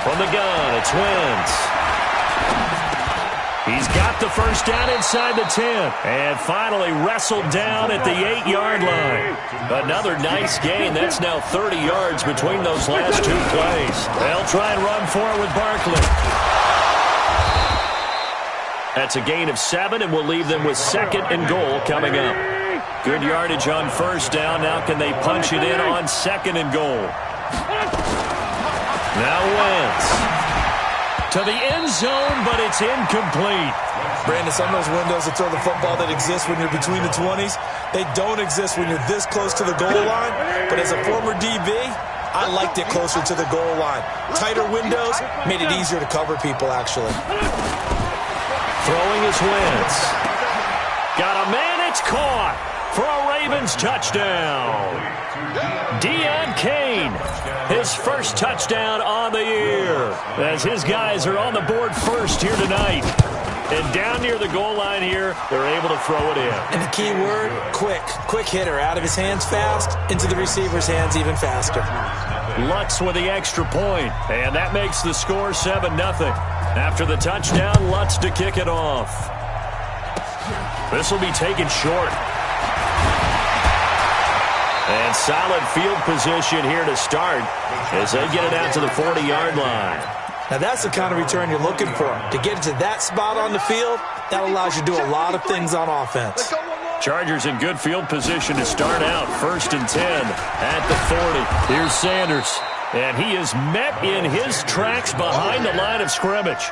From the gun, it's Wentz. He's got the first down inside the 10. And finally wrestled down at the 8-yard line. Another nice gain. That's now 30 yards between those last two plays. They'll try and run for it with Barkley. That's a gain of 7, and will leave them with 2nd and goal coming up. Good yardage on first down. Now can they punch it in on 2nd and goal? Now Wentz. To the end zone, but it's incomplete. Brandon, some of those windows to throw the football that exist when you're between the 20s, they don't exist when you're this close to the goal line. But as a former DB, I liked it closer to the goal line. Tighter windows made it easier to cover people, actually. Throwing is Wentz. Got a man, it's caught for a Ravens touchdown. Deion Kane, his first touchdown on the year, as his guys are on the board first here tonight. And down near the goal line here, they're able to throw it in. And the key word, quick. Quick hitter, out of his hands fast, into the receiver's hands even faster. Lutz with the extra point, and that makes the score 7-0. After the touchdown, Lutz to kick it off. This will be taken short. And solid field position here to start as they get it out to the 40-yard line. Now that's the kind of return you're looking for. To get to that spot on the field, that allows you to do a lot of things on offense. Chargers in good field position to start out. 1st and 10 at the 40. Here's Sanders. And he is met in his tracks behind the line of scrimmage.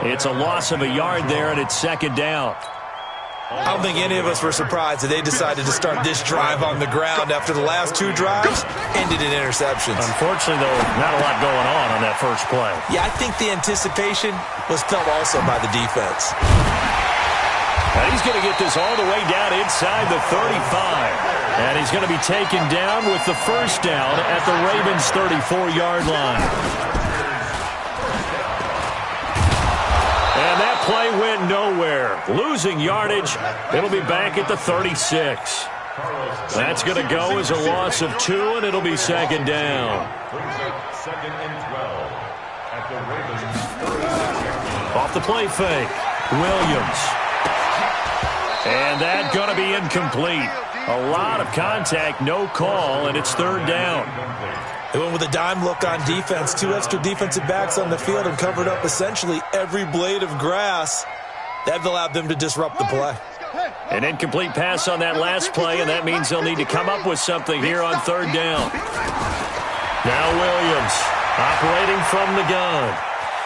It's a loss of a yard there, and it's 2nd down. I don't think any of us were surprised that they decided to start this drive on the ground after the last 2 drives ended in interceptions. Unfortunately, though, not a lot going on that first play. Yeah, I think the anticipation was felt also by the defense. And he's going to get this all the way down inside the 35. And he's going to be taken down with the first down at the Ravens' 34-yard line. And that play went nowhere. Losing yardage. It'll be back at the 36. That's going to go as a loss of 2, and it'll be 2nd down. Off the play fake. Williams. And that's going to be incomplete. A lot of contact, no call, and it's 3rd down. They went with a dime look on defense. 2 extra defensive backs on the field and covered up essentially every blade of grass. That allowed them to disrupt the play. An incomplete pass on that last play, and that means they'll need to come up with something here on 3rd down. Now Williams operating from the gun.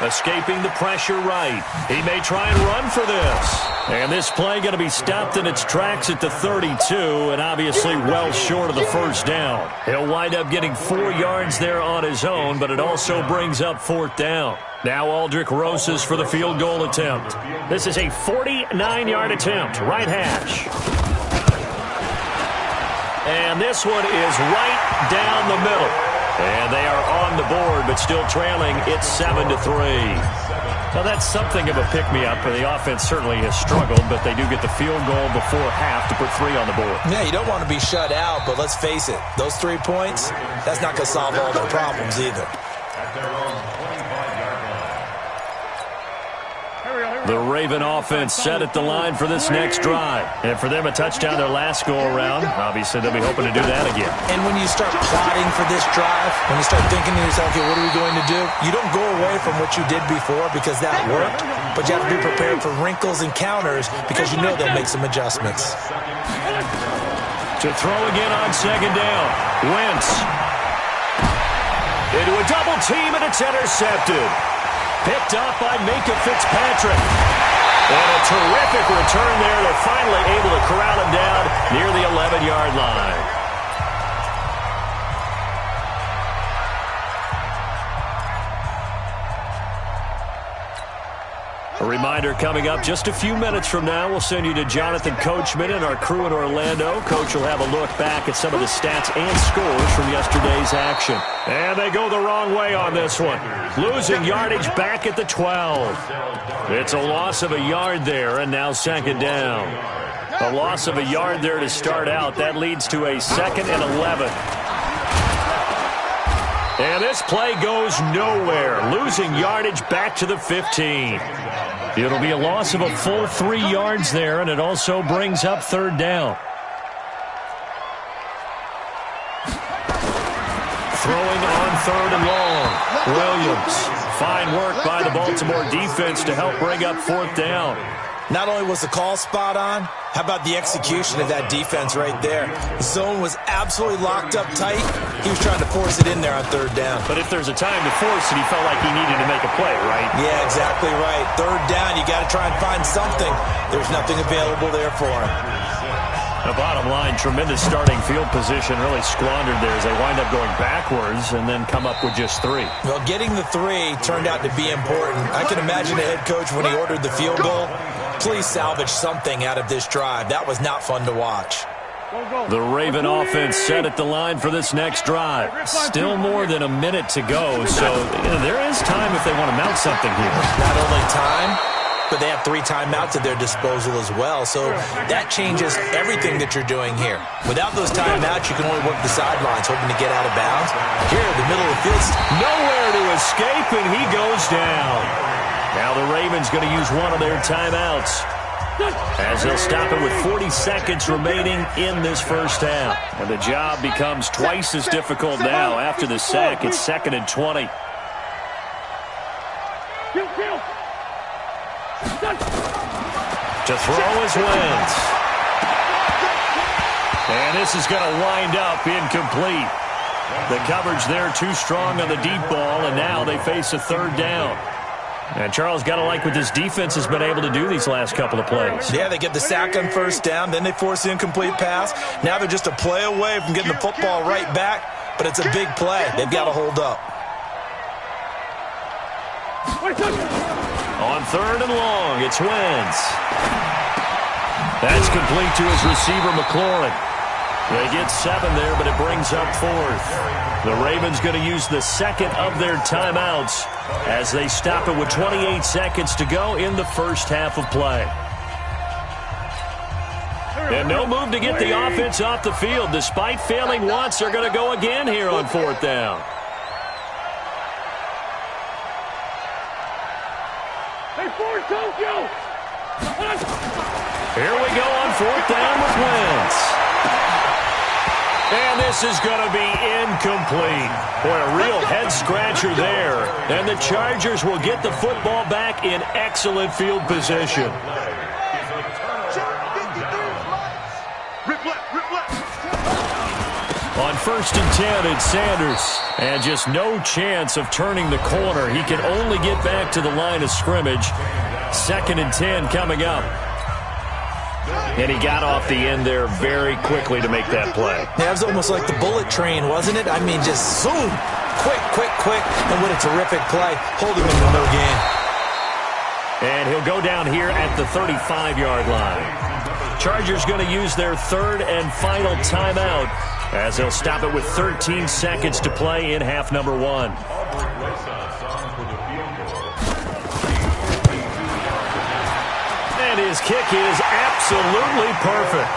Escaping the pressure right. He may try and run for this. And this play going to be stopped in its tracks at the 32, and obviously well short of the first down. He'll wind up getting 4 yards there on his own, but it also brings up 4th down. Now Aldrich Rosas for the field goal attempt. This is a 49-yard attempt, right hash. And this one is right down the middle. And they are on the board, but still trailing. It's 7-3. Now, that's something of a pick-me-up, and the offense certainly has struggled, but they do get the field goal before half to put 3 on the board. Yeah, you don't want to be shut out, but let's face it, those 3 points, that's not going to solve all their problems either. The Raven offense set at the line for this next drive. And for them, a touchdown their last go-around. Obviously, they'll be hoping to do that again. And when you start plotting for this drive, when you start thinking to yourself, okay, what are we going to do? You don't go away from what you did before because that worked, but you have to be prepared for wrinkles and counters because you know they'll make some adjustments. To throw again on 2nd down. Wentz. Into a double team, and it's intercepted. Picked up by Minkah Fitzpatrick. And a terrific return there. They're finally able to corral him down near the 11-yard line. A reminder coming up just a few minutes from now, we'll send you to Jonathan Coachman and our crew in Orlando. Coach will have a look back at some of the stats and scores from yesterday's action. And they go the wrong way on this one. Losing yardage back at the 12. It's a loss of a yard there, and now 2nd down. A loss of a yard there to start out. That leads to a 2nd and 11. And this play goes nowhere, losing yardage back to the 15. It'll be a loss of a full 3 yards there, and it also brings up third down. Throwing on third and long. Williams. Fine work by the Baltimore defense to help bring up fourth down. Not only was the call spot on, how about the execution of that defense right there? The zone was absolutely locked up tight. He was trying to force it in there on third down. But if there's a time to force it, he felt like he needed to make a play, right? Yeah, exactly right. Third down, you got to try and find something. There's nothing available there for him. The bottom line, tremendous starting field position, really squandered there as they wind up going backwards and then come up with just 3. Well, getting the 3 turned out to be important. I can imagine the head coach when he ordered the field goal. Please salvage something out of this drive. That was not fun to watch. The Raven offense set at the line for this next drive. Still more than a minute to go, so there is time if they want to mount something here. Not only time, but they have 3 timeouts at their disposal as well, so that changes everything that you're doing here. Without those timeouts, you can only work the sidelines, hoping to get out of bounds. Here, the middle of the field. Nowhere to escape, and he goes down. Now the Ravens going to use one of their timeouts as they'll stop it with 40 seconds remaining in this first half. And the job becomes twice as difficult now after the sack. It's 2nd and 20. To throw is Wentz. And this is going to wind up incomplete. The coverage there too strong on the deep ball, and now they face a third down. And Charles, got to like what this defense has been able to do these last couple of plays. Yeah, they get the sack on first down, then they force the incomplete pass. Now they're just a play away from getting the football right back, but it's a big play. They've got to hold up. On third and long, it's Wentz. That's complete to his receiver, McLaurin. They get 7 there, but it brings up 4th. The Ravens going to use the second of their timeouts as they stop it with 28 seconds to go in the first half of play. And no move to get the offense off the field. Despite failing once, they're going to go again here on 4th down. Here we go on 4th down with Wentz. And this is going to be incomplete. Boy, a real head-scratcher there. And the Chargers will get the football back in excellent field position. On 1st and 10, it's Sanders. And just no chance of turning the corner. He can only get back to the line of scrimmage. 2nd and 10 coming up. And he got off the end there very quickly to make that play. Yeah, it was almost like the bullet train, wasn't it? I mean, just zoom. Quick, quick, quick. And what a terrific play. Holding him to no gain. And he'll go down here at the 35-yard line. Chargers going to use their 3rd and final timeout as they'll stop it with 13 seconds to play in half number 1. And his kick is absolutely perfect.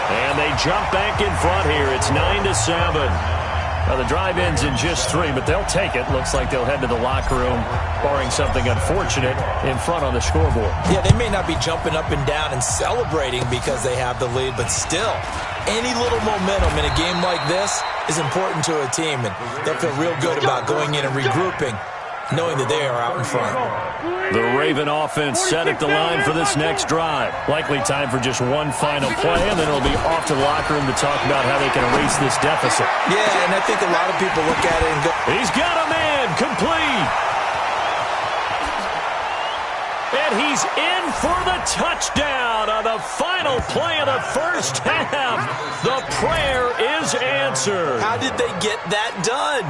And they jump back in front here. It's 9-7. Now the drive ends in just 3, but they'll take it. Looks like they'll head to the locker room, barring something unfortunate, in front on the scoreboard. Yeah, they may not be jumping up and down and celebrating because they have the lead, but still, any little momentum in a game like this is important to a team, and they'll feel real good about going in and regrouping, knowing that they are out in front. The Raven offense set at the line for this next drive. Likely time for just one final play, and then it'll be off to the locker room to talk about how they can erase this deficit. Yeah, and I think a lot of people look at it and go, he's got a man, complete. And he's in for the touchdown on the final play of the first half. The prayer is answered. How did they get that done?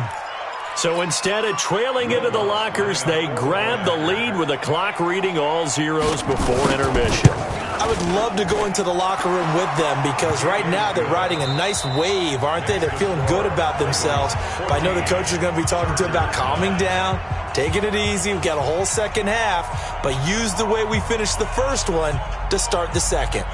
So instead of trailing into the lockers, they grab the lead with the clock reading all zeros before intermission. I would love to go into the locker room with them because right now they're riding a nice wave, aren't they? They're feeling good about themselves. But I know the coach is going to be talking to them about calming down, taking it easy. We've got a whole second half, but use the way we finished the first one to start the second.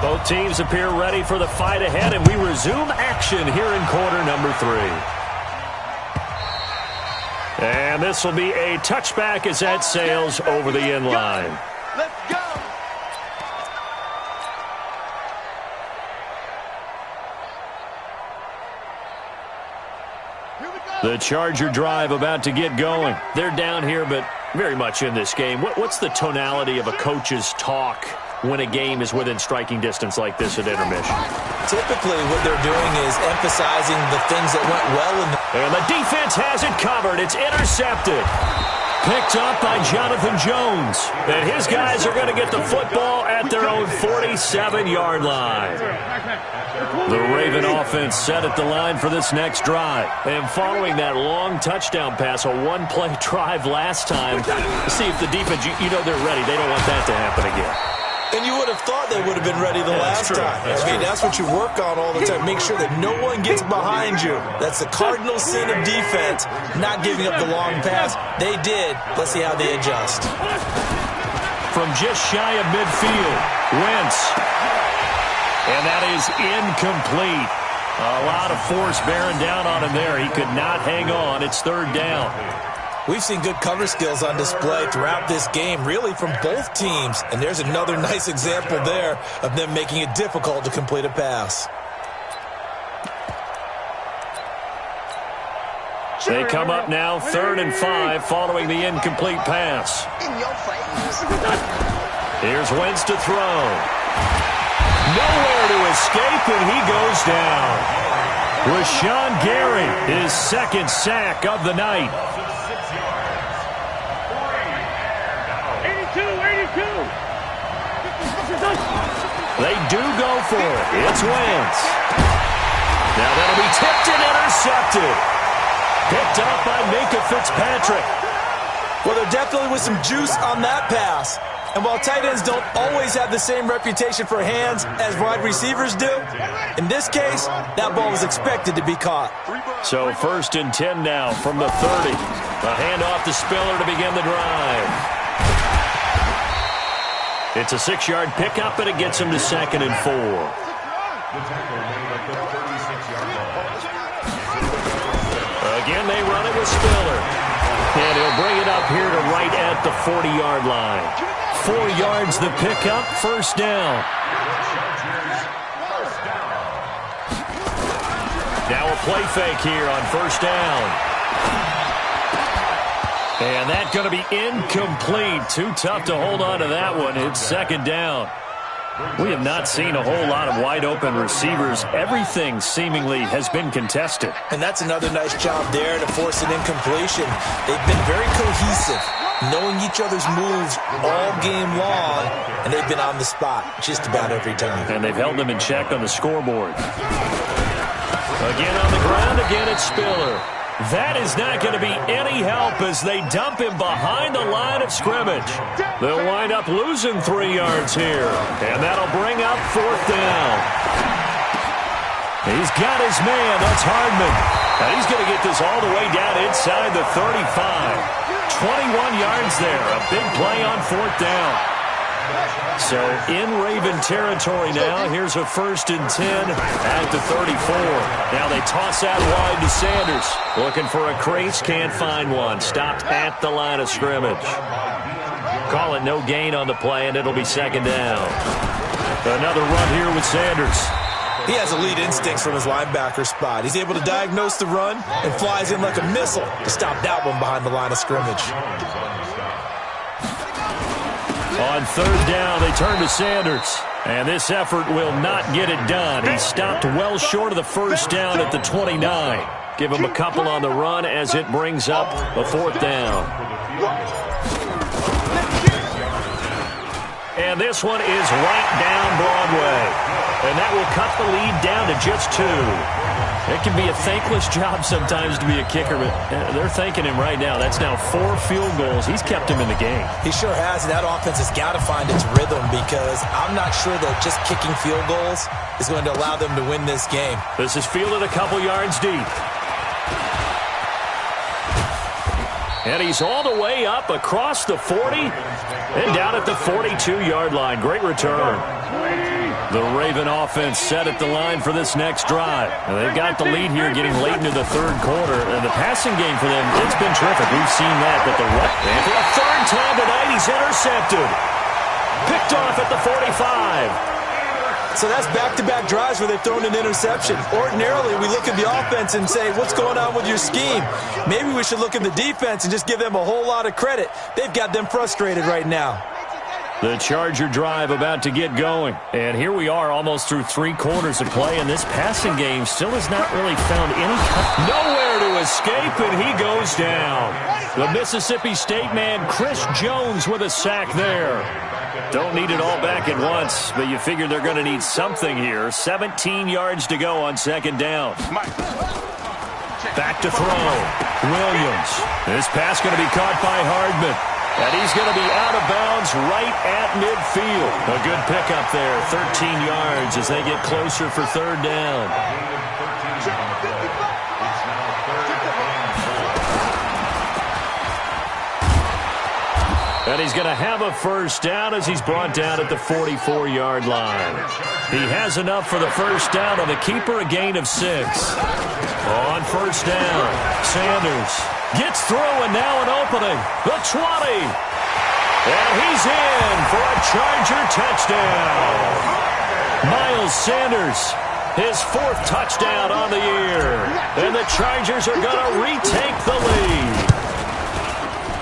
Both teams appear ready for the fight ahead, and we resume action here in quarter number 3. And this will be a touchback as that sails over the end line. Let's go! The Charger drive about to get going. They're down here, but very much in this game. What's the tonality of a coach's talk when a game is within striking distance like this at intermission? Typically, what they're doing is emphasizing the things that went well. And the defense has it covered. It's intercepted. Picked up by Jonathan Jones. And his guys are going to get the football at their own 47-yard line. The Raven offense set at the line for this next drive. And following that long touchdown pass, a one-play drive last time, see if the defense, you know they're ready. They don't want that to happen again. And you would have thought they would have been ready the last time. That's what you work on all the time. Make sure that no one gets behind you. That's the cardinal sin of defense, not giving up the long pass. They did. Let's see how they adjust. From just shy of midfield, Wentz. And that is incomplete. A lot of force bearing down on him there. He could not hang on. It's third down. We've seen good cover skills on display throughout this game, really from both teams. And there's another nice example there of them making it difficult to complete a pass. They come up now, 3rd and 5, following the incomplete pass. In your face. Here's Wentz to throw. Nowhere to escape, and he goes down. Rashawn Gary, his second sack of the night. 82. They do go for it. It's Wentz. Now that'll be tipped and intercepted. Picked up by Minka Fitzpatrick. Well, there definitely was some juice on that pass. And while tight ends don't always have the same reputation for hands as wide receivers do, in this case, that ball was expected to be caught. So 1st and 10 now from the 30. A handoff to Spiller to begin the drive. It's a 6-yard pickup, and it gets him to 2nd and 4. Again, they run it with Spiller. And he'll bring it up here to right at the 40-yard line. 4 yards the pickup, 1st down. Now a play fake here on 1st down. And that's going to be incomplete. Too tough to hold on to that one. It's 2nd down. We have not seen a whole lot of wide-open receivers. Everything seemingly has been contested. And that's another nice job there to force an incompletion. They've been very cohesive, knowing each other's moves all game long, and they've been on the spot just about every time. And they've held them in check on the scoreboard. Again on the ground, again it's Spiller. That is not going to be any help as they dump him behind the line of scrimmage. They'll wind up losing 3 yards here, and that'll bring up 4th down. He's got his man. That's Hardman. And he's going to get this all the way down inside the 35. 21 yards there. A big play on 4th down. So in Raven territory now. Here's a 1st and 10 at the 34. Now they toss out wide to Sanders. Looking for a crease, can't find one. Stopped at the line of scrimmage. Call it no gain on the play, and it'll be 2nd down. Another run here with Sanders. He has elite instincts from his linebacker spot. He's able to diagnose the run and flies in like a missile to stop that one behind the line of scrimmage. On 3rd down, they turn to Sanders. And this effort will not get it done. He stopped well short of the 1st down at the 29. Give him a couple on the run as it brings up a 4th down. And this one is right down Broadway. And that will cut the lead down to just 2. It can be a thankless job sometimes to be a kicker, but they're thanking him right now. That's now 4 field goals. He's kept him in the game. He sure has, and that offense has got to find its rhythm because I'm not sure that just kicking field goals is going to allow them to win this game. This is fielded a couple yards deep. And he's all the way up across the 40 and down at the 42-yard line. Great return. The Raven offense set at the line for this next drive. And they've got the lead here getting late into the third quarter. And the passing game for them, it's been terrific. We've seen that. But and for a third time tonight, he's intercepted. Picked off at the 45. So that's back-to-back drives where they've thrown an interception. Ordinarily, we look at the offense and say, what's going on with your scheme? Maybe we should look at the defense and just give them a whole lot of credit. They've got them frustrated right now. The Charger drive about to get going. And here we are almost through 3 quarters of play, and this passing game still has not really found any... Nowhere to escape, and he goes down. The Mississippi State man, Chris Jones, with a sack there. Don't need it all back at once, but you figure they're going to need something here. 17 yards to go on second down. Back to throw. Williams. This pass going to be caught by Hardman. And he's going to be out of bounds right at midfield. A good pickup there, 13 yards as they get closer for third down. And he's going to have a first down as he's brought down at the 44-yard line. He has enough for the first down on the keeper, a gain of 6. On first down, Sanders gets through, and now an opening. The 20. And he's in for a Charger touchdown. Miles Sanders, his 4th touchdown on the year. And the Chargers are going to retake the lead.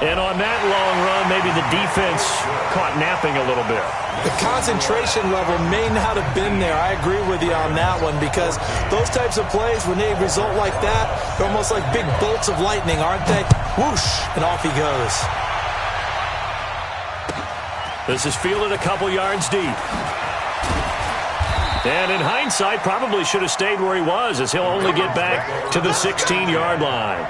And on that long run, maybe the defense caught napping a little bit. The concentration level may not have been there. I agree with you on that one because those types of plays, when they result like that, they're almost like big bolts of lightning, aren't they? Whoosh, and off he goes. This is fielded a couple yards deep. And in hindsight, probably should have stayed where he was as he'll only get back to the 16-yard line.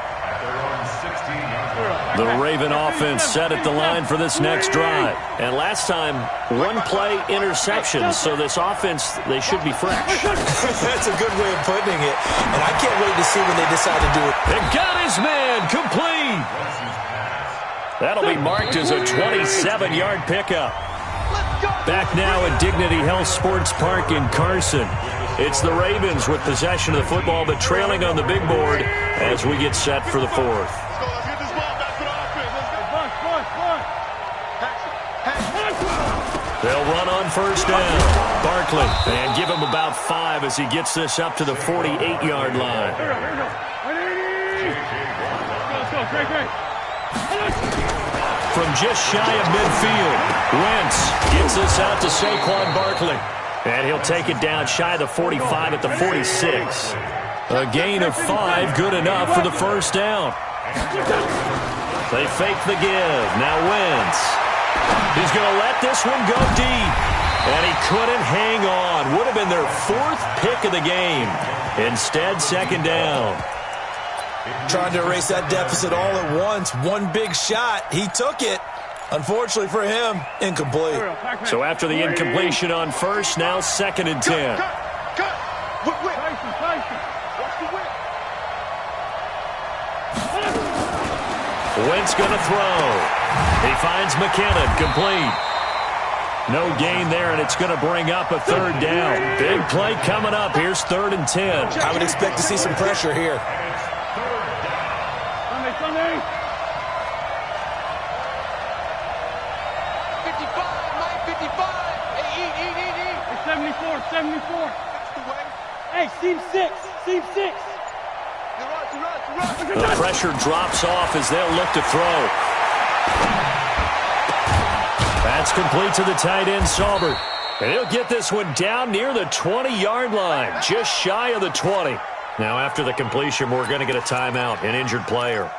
The Raven offense set at the line for this next drive. And last time, 1-play interception. So this offense, they should be fresh. That's a good way of putting it. And I can't wait to see when they decide to do it. And got his man complete. That'll be marked as a 27-yard pickup. Back now at Dignity Health Sports Park in Carson. It's the Ravens with possession of the football, but trailing on the big board as we get set for the 4th. They'll run on first down. Barkley, and give him about 5 as he gets this up to the 48-yard line. From just shy of midfield, Wentz gets this out to Saquon Barkley. And he'll take it down shy of the 45 at the 46. A gain of 5, good enough for the first down. They fake the give. Now Wentz. He's going to let this one go deep. And he couldn't hang on. Would have been their 4th pick of the game. Instead, second down. Trying to erase that deficit all at once. One big shot. He took it. Unfortunately for him, incomplete. So after the incompletion on first, now 2nd and 10. Wentz going to throw. He finds McKinnon, complete. No gain there, and it's going to bring up a third down. Big play coming up. Here's 3rd and 10. I would expect to see some pressure here. Sunday. 55. Hey, eat. 74. Hey, seam 6. The pressure drops off as they'll look to throw. That's complete to the tight end, Saubert. And he'll get this one down near the 20-yard line, just shy of the 20. Now, after the completion, we're going to get a timeout, an injured player.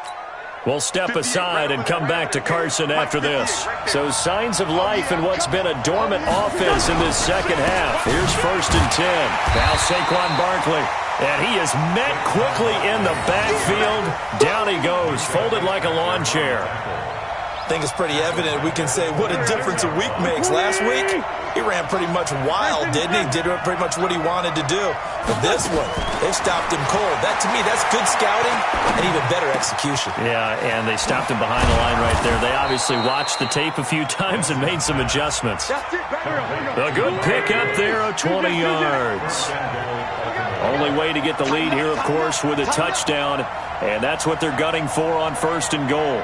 We'll step aside and come back to Carson after this. So signs of life in what's been a dormant offense in this second half. Here's 1st and 10. Now Saquon Barkley. And he is met quickly in the backfield. Down he goes, folded like a lawn chair. I think it's pretty evident we can say what a difference a week makes. Last week, he ran pretty much wild, didn't he? Did pretty much what he wanted to do. But this one, they stopped him cold. That, to me, that's good scouting and even better execution. Yeah, and they stopped him behind the line right there. They obviously watched the tape a few times and made some adjustments. A good pick up there of 20 yards. Only way to get the lead here, of course, with a touchdown. And that's what they're gunning for on 1st and goal.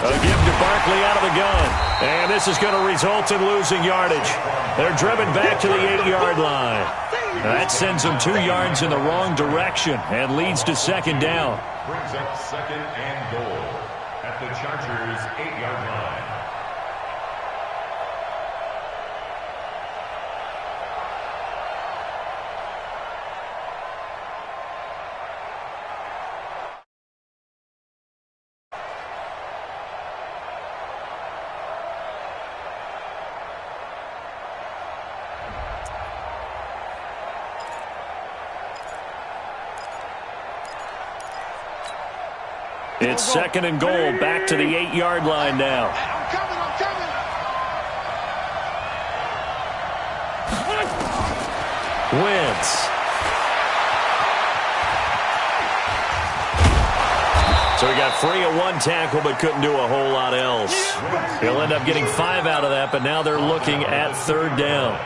A give to Barkley out of the gun. And this is going to result in losing yardage. They're driven back to the 8-yard line. That sends them 2 yards in the wrong direction and leads to 2nd down. Brings up 2nd and goal at the Chargers' 8-yard line. It's 2nd and goal, back to the 8-yard line now. I'm coming. Wentz. So he got free of 1 tackle but couldn't do a whole lot else. He'll end up getting 5 out of that, but now they're looking at 3rd down.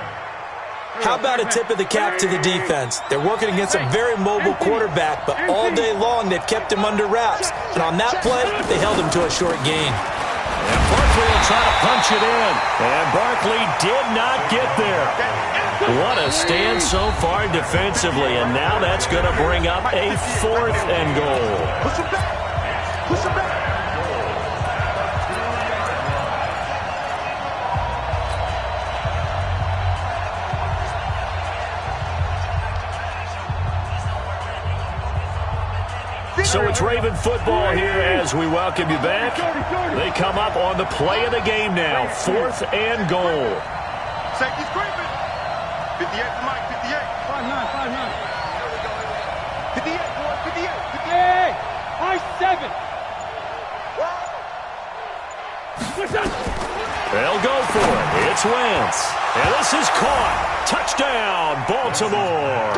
How about a tip of the cap to the defense? They're working against a very mobile quarterback, but all day long they've kept him under wraps. And on that play, they held him to a short gain. And Barkley will try to punch it in. And Barkley did not get there. What a stand so far defensively. And now that's going to bring up a 4th and goal. Push him back. Push him back. So it's Raven football here as we welcome you back. They come up on the play of the game now. 4th and goal. Safety's creeping. 58 to Mike, 58. 5-9. 58, boy, 58. 58. I-7. They'll go for it. It's Wentz. And this is caught. Touchdown, Baltimore.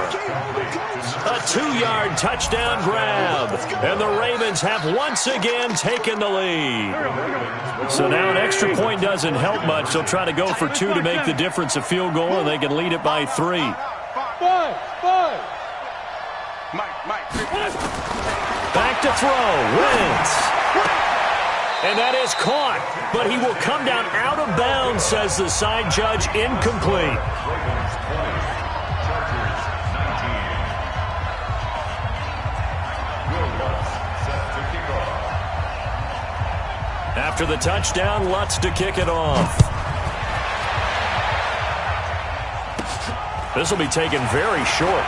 A 2-yard touchdown grab. And the Ravens have once again taken the lead. So now an extra point doesn't help much. They'll try to go for 2 to make the difference a field goal, and they can lead it by 3. Five. Mike. Back to throw. Wentz. And that is caught, but he will come down out of bounds, says the side judge, incomplete. Ravens 20, Chargers 19. Will Lutz set to kick off. After the touchdown, Lutz to kick it off. This will be taken very short.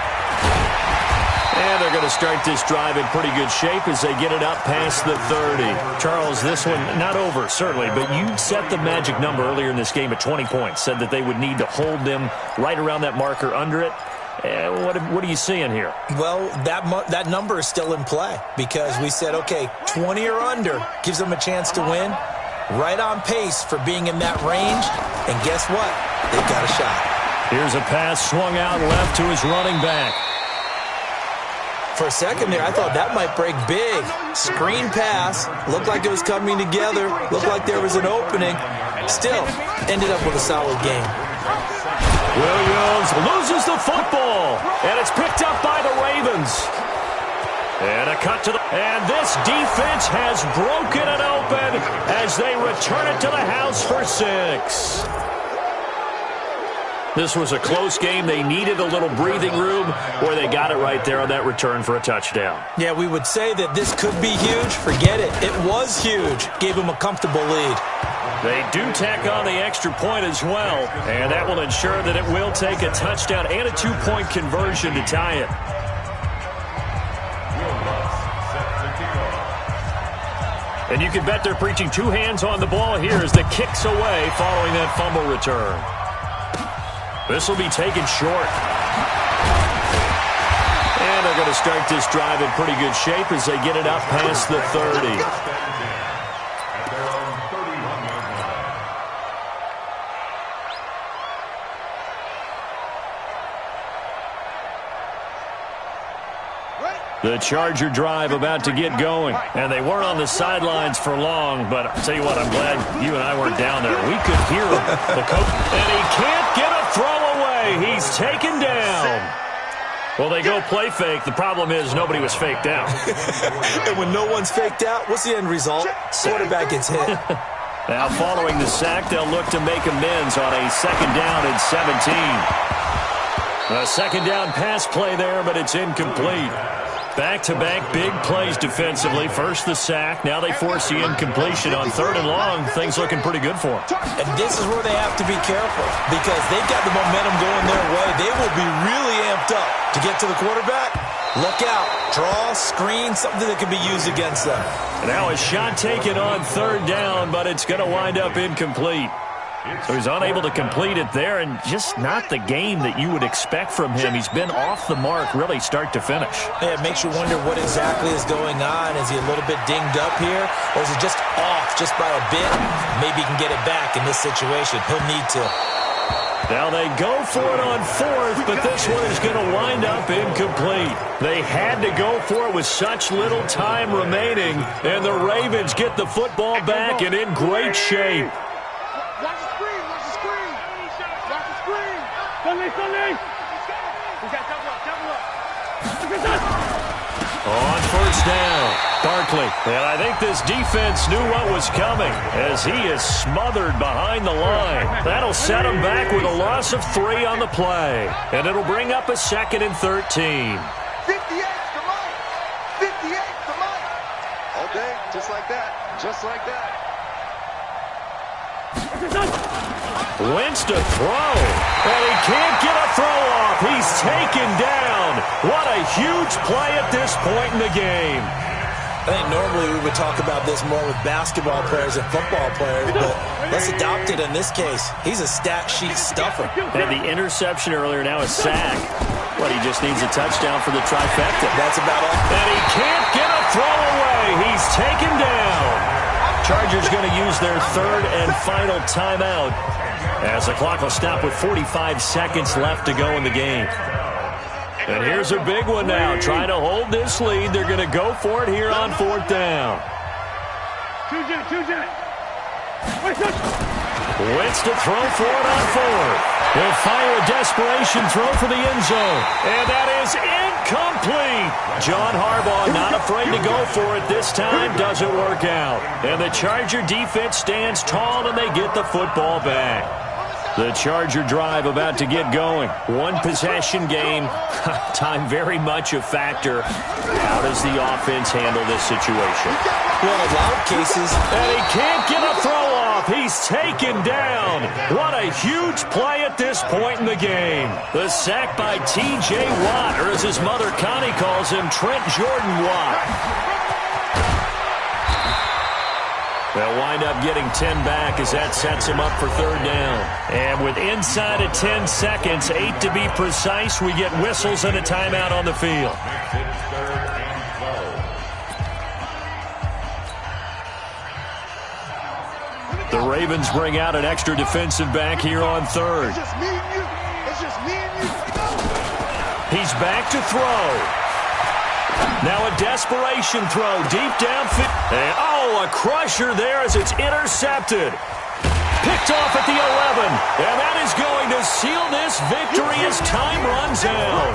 And they're going to start this drive in pretty good shape as they get it up past the 30. Charles, this one not over, certainly, but you set the magic number earlier in this game at 20 points, said that they would need to hold them right around that marker under it. What are you seeing here? Well, that number is still in play because we said, okay, 20 or under gives them a chance to win. Right on pace for being in that range. And guess what? They've got a shot. Here's a pass swung out left to his running back. For a second there, I thought that might break big. Screen pass. Looked like it was coming together. Looked like there was an opening. Still, ended up with a solid game. Williams loses the football, and it's picked up by the Ravens. And a cut to the... And this defense has broken it open as they return it to the house for 6. This was a close game. They needed a little breathing room where they got it right there on that return for a touchdown. Yeah, we would say that this could be huge. Forget it. It was huge. Gave them a comfortable lead. They do tack on the extra point as well, and that will ensure that it will take a touchdown and a 2-point conversion to tie it. And you can bet they're preaching 2 hands on the ball here as the kick's away following that fumble return. This will be taken short. And they're going to start this drive in pretty good shape as they get it up past the 30. The Charger drive about to get going. And they weren't on the sidelines for long, but I'll tell you what, I'm glad you and I weren't down there. We could hear the coach. And he can't get a throw away. He's taken down. Well, they go play fake. The problem is nobody was faked out. And when no one's faked out, what's the end result? Quarterback gets hit. Now, following the sack, they'll look to make amends on a second down and 17. A second down pass play there, but it's incomplete. Back-to-back big plays defensively. First the sack. Now they force the incompletion on 3rd and long. Things looking pretty good for them. And this is where they have to be careful because they've got the momentum going their way. They will be really amped up to get to the quarterback. Look out. Draw, screen, something that can be used against them. And now a shot taken on 3rd down, but it's going to wind up incomplete. So he's unable to complete it there, and just not the game that you would expect from him. He's been off the mark really start to finish. Yeah, it makes you wonder what exactly is going on. Is he a little bit dinged up here, or is he just off just by a bit? Maybe he can get it back in this situation. He'll need to. Now they go for it on 4th, but this one is going to wind up incomplete. They had to go for it with such little time remaining, and the Ravens get the football back and in great shape. Watch the screen, watch the screen. Watch the screen. Stanley. He's got double up. On 1st down, Barkley. And I think this defense knew what was coming as he is smothered behind the line. That'll set him back with a loss of 3 on the play. And it'll bring up a 2nd and 13. 58 to Mike. 58 to Mike. All day, just like that. Just like that. Wentz to throw, and he can't get a throw off. He's taken down. What a huge play at this point in the game. I think normally we would talk about this more with basketball players and football players, but let's adopt it in this case. He's a stat sheet stuffer. And the interception earlier, now a sack. What, he just needs a touchdown for the trifecta. That's about all. And he can't get a throw away. He's taken down. Chargers going to use their 3rd and final timeout as the clock will stop with 45 seconds left to go in the game. And here's a big one now. Trying to hold this lead. They're going to go for it here on 4th down. Wentz to throw for it on 4th. He'll fire a desperation throw for the end zone. And that is incomplete. John Harbaugh not afraid to go for it this time. Doesn't work out. And the Charger defense stands tall and they get the football back. The Charger drive about to get going. One possession game. Time very much a factor. How does the offense handle this situation? Well, in a lot of cases. And he can't get a throw off. He's taken down. What a huge play at this point in the game. The sack by T.J. Watt, or as his mother Connie calls him, Trent Jordan Watt. They'll wind up getting 10 back as that sets him up for 3rd down. And with inside of 10 seconds, 8 to be precise, we get whistles and a timeout on the field. The Ravens bring out an extra defensive back here on 3rd. It's just me and you. It's just me and you. He's back to throw. Now a desperation throw deep downfield. And a crusher there as it's intercepted. Picked off at the 11. And that is going to seal this victory as time runs out.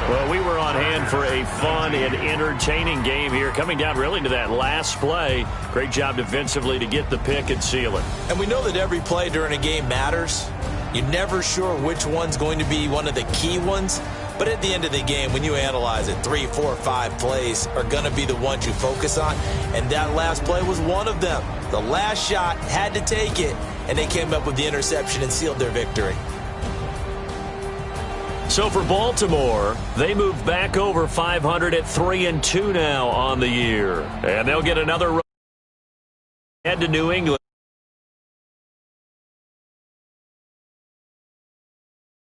Well, we were on hand for a fun and entertaining game here, coming down really to that last play. Great job defensively to get the pick and seal it. And we know that every play during a game matters. You're never sure which one's going to be one of the key ones. But at the end of the game, when you analyze it, 3, 4, 5 plays are going to be the ones you focus on. And that last play was one of them. The last shot had to take it, and they came up with the interception and sealed their victory. So for Baltimore, they move back over 500 at 3-2 now on the year. And they'll get another run. Head to New England.